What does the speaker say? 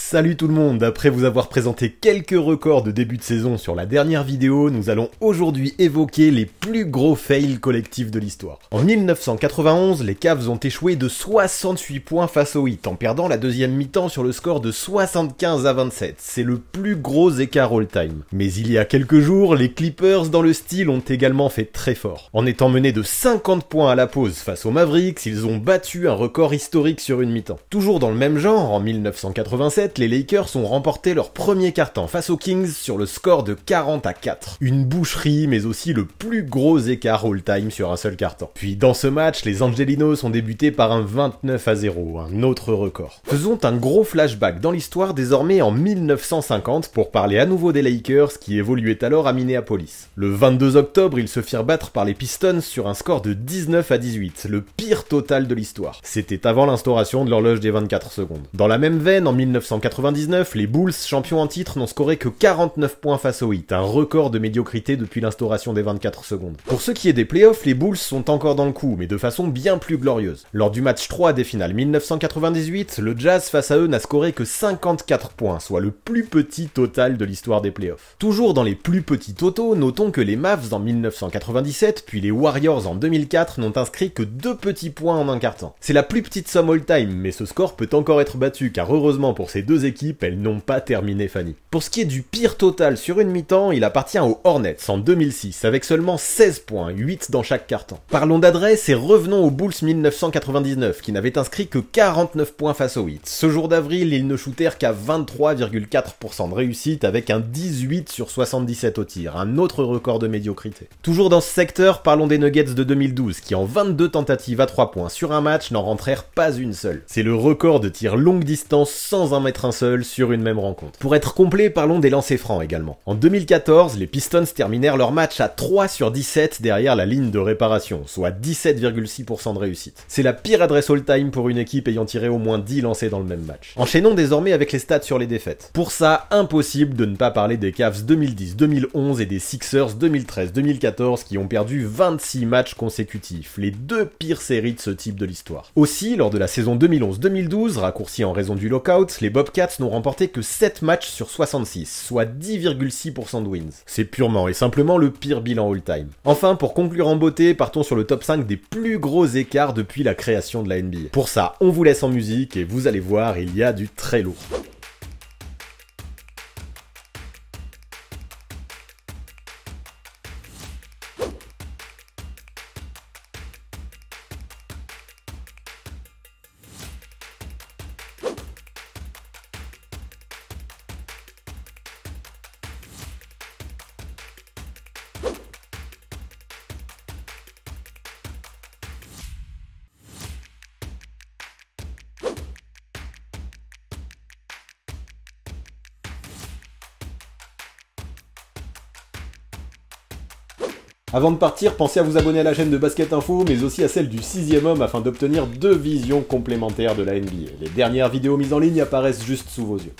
Salut tout le monde, après vous avoir présenté quelques records de début de saison sur la dernière vidéo, nous allons aujourd'hui évoquer les plus gros fails collectifs de l'histoire. En 1991, les Cavs ont échoué de 68 points face aux Heat, en perdant la deuxième mi-temps sur le score de 75-27. C'est le plus gros écart all-time. Mais il y a quelques jours, les Clippers dans le style ont également fait très fort. En étant menés de 50 points à la pause face aux Mavericks, ils ont battu un record historique sur une mi-temps. Toujours dans le même genre, en 1987, les Lakers ont remporté leur premier quart-temps face aux Kings sur le score de 40-4. Une boucherie, mais aussi le plus gros écart all-time sur un seul quart-temps. Puis dans ce match, les Angelinos ont débuté par un 29-0, un autre record. Faisons un gros flashback dans l'histoire, désormais en 1950, pour parler à nouveau des Lakers qui évoluaient alors à Minneapolis. Le 22 octobre, ils se firent battre par les Pistons sur un score de 19-18, le pire total de l'histoire. C'était avant l'instauration de l'horloge des 24 secondes. Dans la même veine, en 1999, les Bulls, champions en titre, n'ont scoré que 49 points face aux Heat, un record de médiocrité depuis l'instauration des 24 secondes. Pour ce qui est des playoffs, les Bulls sont encore dans le coup, mais de façon bien plus glorieuse. Lors du match 3 des finales 1998, le Jazz face à eux n'a scoré que 54 points, soit le plus petit total de l'histoire des playoffs. Toujours dans les plus petits totaux, notons que les Mavs en 1997, puis les Warriors en 2004 n'ont inscrit que 2 petits points en un quart-temps. C'est la plus petite somme all-time, mais ce score peut encore être battu, car heureusement pour ces deux équipes, elles n'ont pas terminé Fanny. Pour ce qui est du pire total sur une mi-temps, il appartient aux Hornets en 2006, avec seulement 16 points, 8 dans chaque quart-temps. Parlons d'adresse et revenons aux Bulls 1999, qui n'avaient inscrit que 49 points face aux Heat. Ce jour d'avril, ils ne shootèrent qu'à 23,4% de réussite, avec un 18 sur 77 au tir, un autre record de médiocrité. Toujours dans ce secteur, parlons des Nuggets de 2012, qui en 22 tentatives à 3 points sur un match n'en rentrèrent pas une seule. C'est le record de tir longue distance sans en mettre un seul sur une même rencontre. Pour être complet, parlons des lancers francs également. En 2014, les Pistons terminèrent leur match à 3 sur 17 derrière la ligne de réparation, soit 17,6% de réussite. C'est la pire adresse all-time pour une équipe ayant tiré au moins 10 lancers dans le même match. Enchaînons désormais avec les stats sur les défaites. Pour ça, impossible de ne pas parler des Cavs 2010-2011 et des Sixers 2013-2014 qui ont perdu 26 matchs consécutifs, les deux pires séries de ce type de l'histoire. Aussi, lors de la saison 2011-2012, raccourcie en raison du lockout, les Bobcats n'ont remporté que 7 matchs sur 66, soit 10,6% de wins. C'est purement et simplement le pire bilan all-time. Enfin, pour conclure en beauté, partons sur le top 5 des plus gros écarts depuis la création de la NBA. Pour ça, on vous laisse en musique et vous allez voir, il y a du très lourd. Avant de partir, pensez à vous abonner à la chaîne de Basket Info, mais aussi à celle du 6ème homme afin d'obtenir 2 visions complémentaires de la NBA. Les dernières vidéos mises en ligne apparaissent juste sous vos yeux.